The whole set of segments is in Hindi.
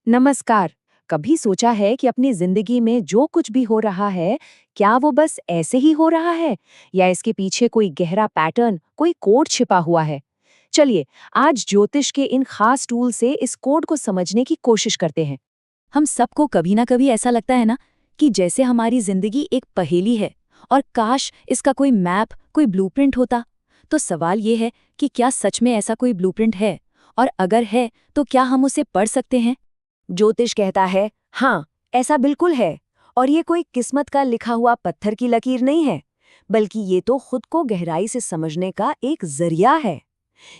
नमस्कार। कभी सोचा है कि अपनी जिंदगी में जो कुछ भी हो रहा है, क्या वो बस ऐसे ही हो रहा है या इसके पीछे कोई गहरा पैटर्न, कोई कोड छिपा हुआ है? चलिए, आज ज्योतिष के इन खास टूल से इस कोड को समझने की कोशिश करते हैं। हम सबको कभी ना कभी ऐसा लगता है ना कि जैसे हमारी जिंदगी एक पहेली है और काश इसका कोई मैप, कोई ब्लूप्रिंट होता। तो सवाल ये है कि क्या सच में ऐसा कोई ब्लूप्रिंट है, और अगर है तो क्या हम उसे पढ़ सकते हैं? ज्योतिष कहता है, हाँ, ऐसा बिल्कुल है। और ये कोई किस्मत का लिखा हुआ पत्थर की लकीर नहीं है, बल्कि ये तो खुद को गहराई से समझने का एक जरिया है।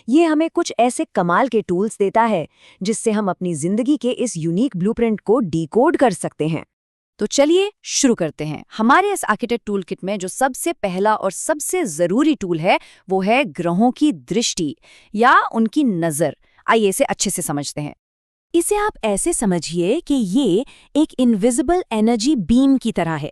ये हमें कुछ ऐसे कमाल के टूल्स देता है जिससे हम अपनी जिंदगी के इस यूनिक ब्लूप्रिंट को डिकोड कर सकते हैं। तो चलिए शुरू करते हैं। हमारे इस आर्किटेक्ट टूल किट में जो सबसे पहला और सबसे जरूरी टूल है वो है ग्रहों की दृष्टि या उनकी नजर। आइए इसे अच्छे से समझते हैं। इसे आप ऐसे समझिए कि ये एक इनविजिबल एनर्जी बीम की तरह है,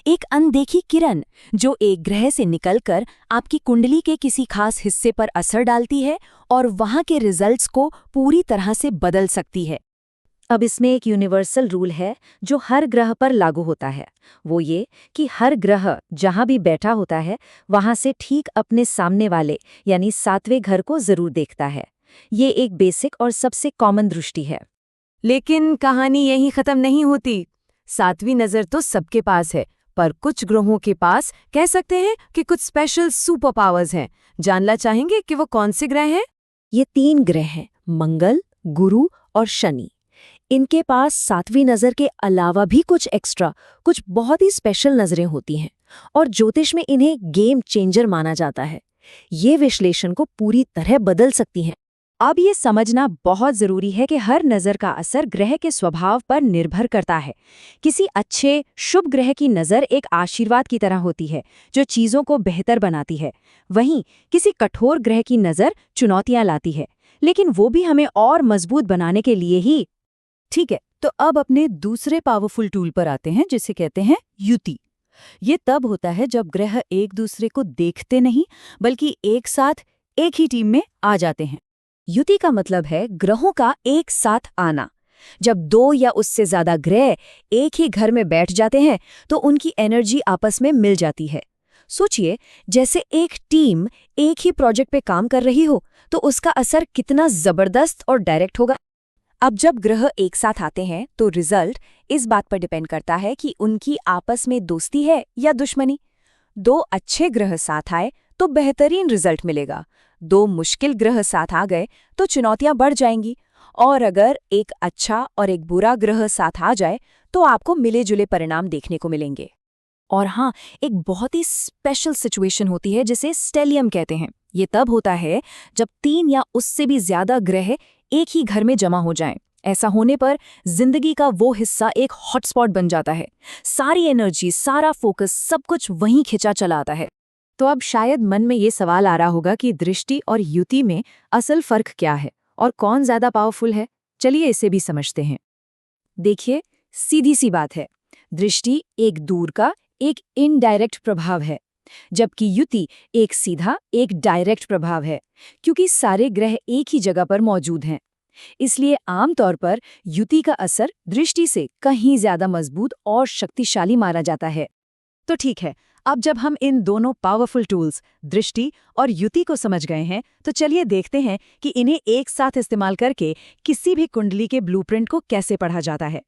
एक अनदेखी किरण जो एक ग्रह से निकलकर आपकी कुंडली के किसी खास हिस्से पर असर डालती है और वहां के रिजल्ट्स को पूरी तरह से बदल सकती है। अब इसमें एक यूनिवर्सल रूल है जो हर ग्रह पर लागू होता है। वो ये कि हर ग्रह जहां भी बैठा होता है वहां से ठीक अपने सामने वाले यानी सातवें घर को जरूर देखता है। ये एक बेसिक और सबसे कॉमन दृष्टि है। लेकिन कहानी यहीं खत्म नहीं होती। सातवीं नजर तो सबके पास है, पर कुछ ग्रहों के पास कह सकते हैं कि कुछ स्पेशल सुपर पावर्स हैं। जानना चाहेंगे कि वो कौन से ग्रह हैं? ये 3 ग्रह हैं, मंगल, गुरु और शनि। इनके पास सातवीं नजर के अलावा भी कुछ एक्स्ट्रा, कुछ बहुत ही स्पेशल नजरें होती हैं और ज्योतिष में इन्हें गेम चेंजर माना जाता है। ये विश्लेषण को पूरी तरह बदल सकती हैं। अब ये समझना बहुत जरूरी है कि हर नजर का असर ग्रह के स्वभाव पर निर्भर करता है। किसी अच्छे शुभ ग्रह की नजर एक आशीर्वाद की तरह होती है जो चीजों को बेहतर बनाती है। वहीं किसी कठोर ग्रह की नजर चुनौतियां लाती है, लेकिन वो भी हमें और मजबूत बनाने के लिए ही। ठीक है, तो अब अपने दूसरे पावरफुल टूल पर आते हैं जिसे कहते हैं युति। ये तब होता है जब ग्रह एक दूसरे को देखते नहीं बल्कि एक साथ एक ही टीम में आ जाते हैं। युति का मतलब है ग्रहों का एक साथ आना। जब 2 या उससे ज्यादा ग्रह एक ही घर में बैठ जाते हैं तो उनकी एनर्जी आपस में मिल जाती है। सोचिए, जैसे एक टीम एक ही प्रोजेक्ट पे काम कर रही हो तो उसका असर कितना जबरदस्त और डायरेक्ट होगा। अब जब ग्रह एक साथ आते हैं तो रिजल्ट इस बात पर डिपेंड करता है कि उनकी आपस में दोस्ती है या दुश्मनी। 2 अच्छे ग्रह साथ आए तो बेहतरीन रिजल्ट मिलेगा। 2 मुश्किल ग्रह साथ आ गए तो चुनौतियां बढ़ जाएंगी। और अगर एक अच्छा और एक बुरा ग्रह साथ आ जाए तो आपको मिले जुले परिणाम देखने को मिलेंगे। और हाँ, एक बहुत ही स्पेशल सिचुएशन होती है जिसे स्टेलियम कहते हैं। ये तब होता है जब 3 या उससे भी ज्यादा ग्रह एक ही घर में जमा हो जाएं। ऐसा होने पर जिंदगी का वो हिस्सा एक हॉटस्पॉट बन जाता है। सारी एनर्जी, सारा फोकस, सब कुछ वहीं खिंचा चला आता है। तो अब शायद मन में ये सवाल आ रहा होगा कि दृष्टि और युति में असल फर्क क्या है और कौन ज्यादा पावरफुल है। चलिए इसे भी समझते हैं। देखिए, सीधी सी बात है, दृष्टि एक दूर का, एक इनडायरेक्ट प्रभाव है, जबकि युति एक सीधा, एक डायरेक्ट प्रभाव है, क्योंकि सारे ग्रह एक ही जगह पर मौजूद हैं। इसलिए आमतौर पर युति का असर दृष्टि से कहीं ज्यादा मजबूत और शक्तिशाली माना जाता है। तो ठीक है, अब जब हम इन दोनों पावरफुल टूल्स दृष्टि और युति को समझ गए हैं तो चलिए देखते हैं कि इन्हें एक साथ इस्तेमाल करके किसी भी कुंडली के ब्लूप्रिंट को कैसे पढ़ा जाता है।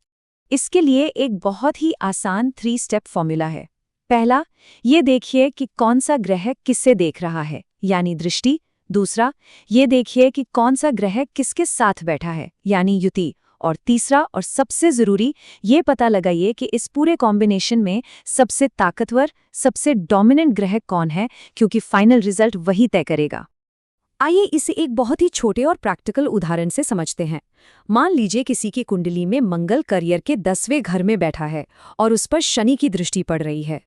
इसके लिए एक बहुत ही आसान 3 स्टेप फॉर्मूला है। पहला, ये देखिए कि कौन सा ग्रह किससे देख रहा है, यानी दृष्टि। दूसरा, ये देखिए कि कौन सा ग्रह किसके साथ बैठा है, यानी युति। और तीसरा और सबसे जरूरी, ये पता लगाइए कि इस पूरे कॉम्बिनेशन में सबसे ताकतवर, सबसे डोमिनेंट ग्रह कौन है, क्योंकि फाइनल रिजल्ट वही तय करेगा। आइए इसे एक बहुत ही छोटे और प्रैक्टिकल उदाहरण से समझते हैं। मान लीजिए किसी की कुंडली में मंगल करियर के 10वें घर में बैठा है और उस पर शनि की दृष्टि पड़ रही है।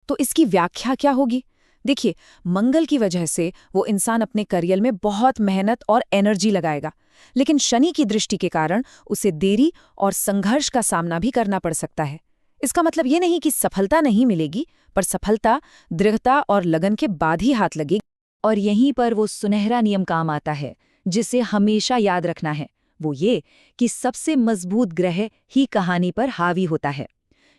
तो इसकी व्याख्या क्या होगी? देखिए, मंगल की वजह से वो इंसान अपने करियर में बहुत मेहनत और एनर्जी लगाएगा, लेकिन शनि की दृष्टि के कारण उसे देरी और संघर्ष का सामना भी करना पड़ सकता है। इसका मतलब ये नहीं कि सफलता नहीं मिलेगी, पर सफलता दृढ़ता और लगन के बाद ही हाथ लगेगी। और यहीं पर वो सुनहरा नियम काम आता है जिसे हमेशा याद रखना है। वो ये कि सबसे मजबूत ग्रह ही कहानी पर हावी होता है।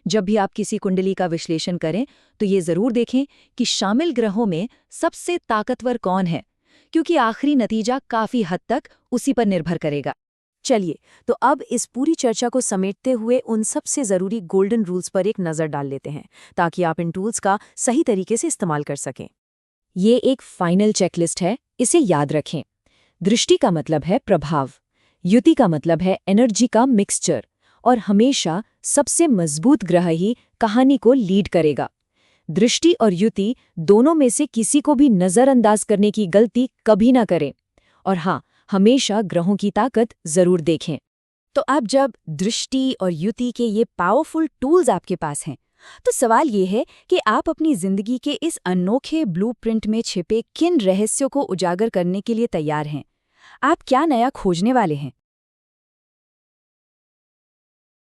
जब भी आप किसी कुंडली का विश्लेषण करें तो ये जरूर देखें कि शामिल ग्रहों में सबसे ताकतवर कौन है, क्योंकि आखिरी नतीजा काफी हद तक उसी पर निर्भर करेगा। चलिए, तो अब इस पूरी चर्चा को समेटते हुए उन सबसे ज़रूरी गोल्डन रूल्स पर एक नज़र डाल लेते हैं, ताकि आप इन टूल्स का सही तरीके से इस्तेमाल कर सकें। ये एक फाइनल चेकलिस्ट है, इसे याद रखें। दृष्टि का मतलब है प्रभाव, युति का मतलब है एनर्जी का मिक्सचर, और हमेशा सबसे मजबूत ग्रह ही कहानी को लीड करेगा। दृष्टि और युति दोनों में से किसी को भी नज़रअंदाज करने की गलती कभी ना करें। और हाँ, हमेशा ग्रहों की ताकत जरूर देखें। तो अब जब दृष्टि और युति के ये पावरफुल टूल्स आपके पास हैं, तो सवाल ये है कि आप अपनी जिंदगी के इस अनोखे ब्लूप्रिंट में छिपे किन रहस्यों को उजागर करने के लिए तैयार हैं? आप क्या नया खोजने वाले हैं?